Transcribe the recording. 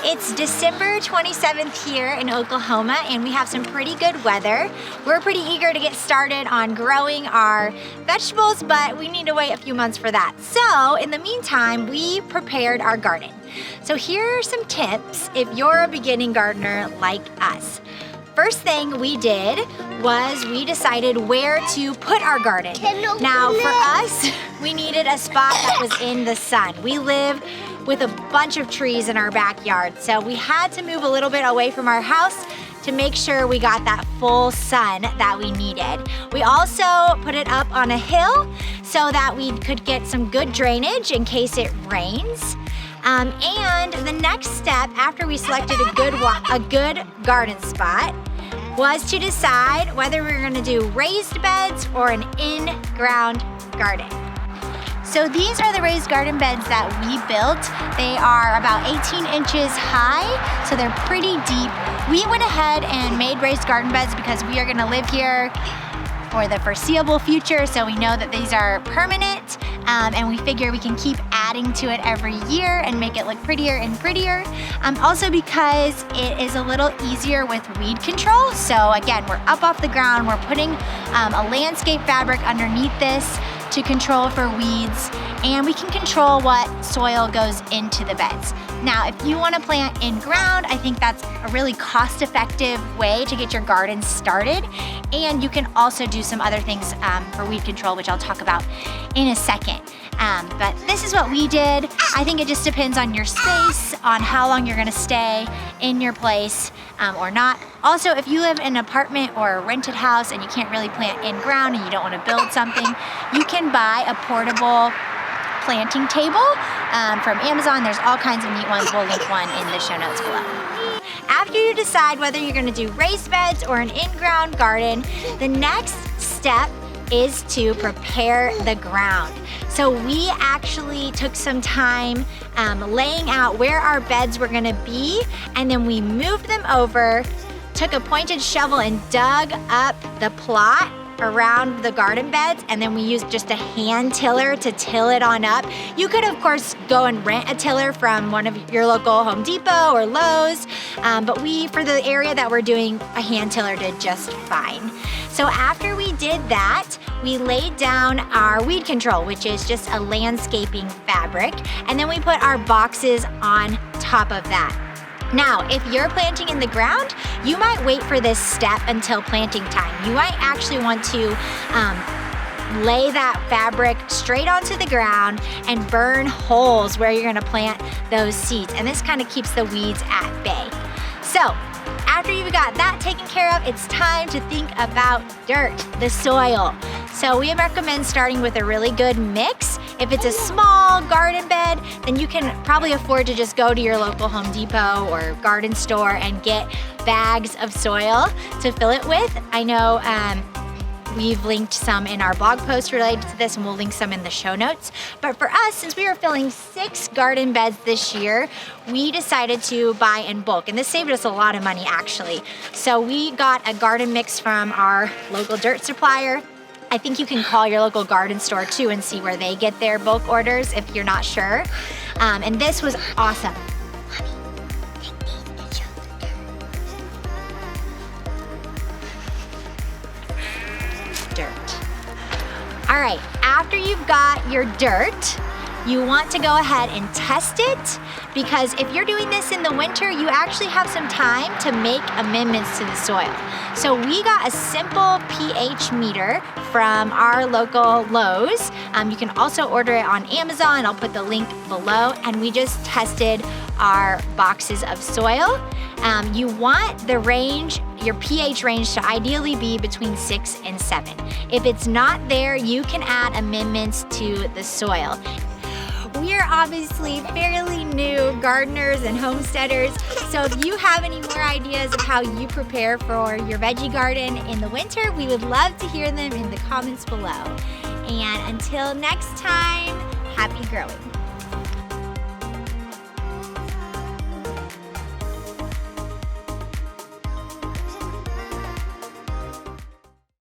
It's December 27th here in Oklahoma, and we have some pretty good weather. We're pretty eager to get started on growing our vegetables, but we need to wait a few months for that. So in the meantime, we prepared our garden. So here are some tips if you're a beginning gardener like us. First thing we did was we decided where to put our garden. Now for us, we needed a spot that was in the sun. We live with a bunch of trees in our backyard, so we had to move a little bit away from our house to make sure we got that full sun that we needed. We also put it up on a hill so that we could get some good drainage in case it rains. And the next step after we selected a good garden spot was to decide whether we were gonna do raised beds or an in-ground garden. So these are the raised garden beds that we built. They are about 18 inches high, so they're pretty deep. We went ahead and made raised garden beds because we are gonna live here for the foreseeable future, so we know that these are permanent, and we figure we can keep adding to it every year and make it look prettier and prettier. Also because it is a little easier with weed control. So again, we're up off the ground, we're putting a landscape fabric underneath this to control for weeds, and we can control what soil goes into the beds. Now, if you want to plant in ground, I think that's a really cost-effective way to get your garden started, and you can also do some other things for weed control, which I'll talk about in a second. But this is what we did. I think it just depends on your space, on how long you're gonna stay in your place or not. Also, if you live in an apartment or a rented house and you can't really plant in ground and you don't wanna build something, you can buy a portable planting table from Amazon. There's all kinds of neat ones. We'll link one in the show notes below. After you decide whether you're gonna do raised beds or an in-ground garden, the next step is to prepare the ground. So we actually took some time laying out where our beds were gonna be, and then we moved them over, took a pointed shovel and dug up the plot around the garden beds, and then we used just a hand tiller to till it on up. You could of course go and rent a tiller from one of your local Home Depot or Lowe's, but for the area that we're doing, a hand tiller did just fine. So after we did that, we laid down our weed control, which is just a landscaping fabric, and then we put our boxes on top of that. Now, if you're planting in the ground, you might wait for this step until planting time. You might actually want to lay that fabric straight onto the ground and burn holes where you're gonna plant those seeds. And this kind of keeps the weeds at bay. So, after you've got that taken care of, it's time to think about dirt, the soil. So we recommend starting with a really good mix. If it's a small garden bed, then you can probably afford to just go to your local Home Depot or garden store and get bags of soil to fill it with. I know we've linked some in our blog post related to this, and we'll link some in the show notes. But for us, since we were filling 6 garden beds this year, we decided to buy in bulk, and this saved us a lot of money actually. So we got a garden mix from our local dirt supplier. I think you can call your local garden store too and see where they get their bulk orders if you're not sure. And this was awesome. Dirt. All right, after you've got your dirt, you want to go ahead and test it, because if you're doing this in the winter, you actually have some time to make amendments to the soil. So we got a simple pH meter from our local Lowe's. You can also order it on Amazon. I'll put the link below. And we just tested our boxes of soil. You want the range, your pH range, to ideally be between 6 and 7. If it's not there, you can add amendments to the soil. We're obviously fairly new gardeners and homesteaders, so if you have any more ideas of how you prepare for your veggie garden in the winter, we would love to hear them in the comments below. And until next time, happy growing.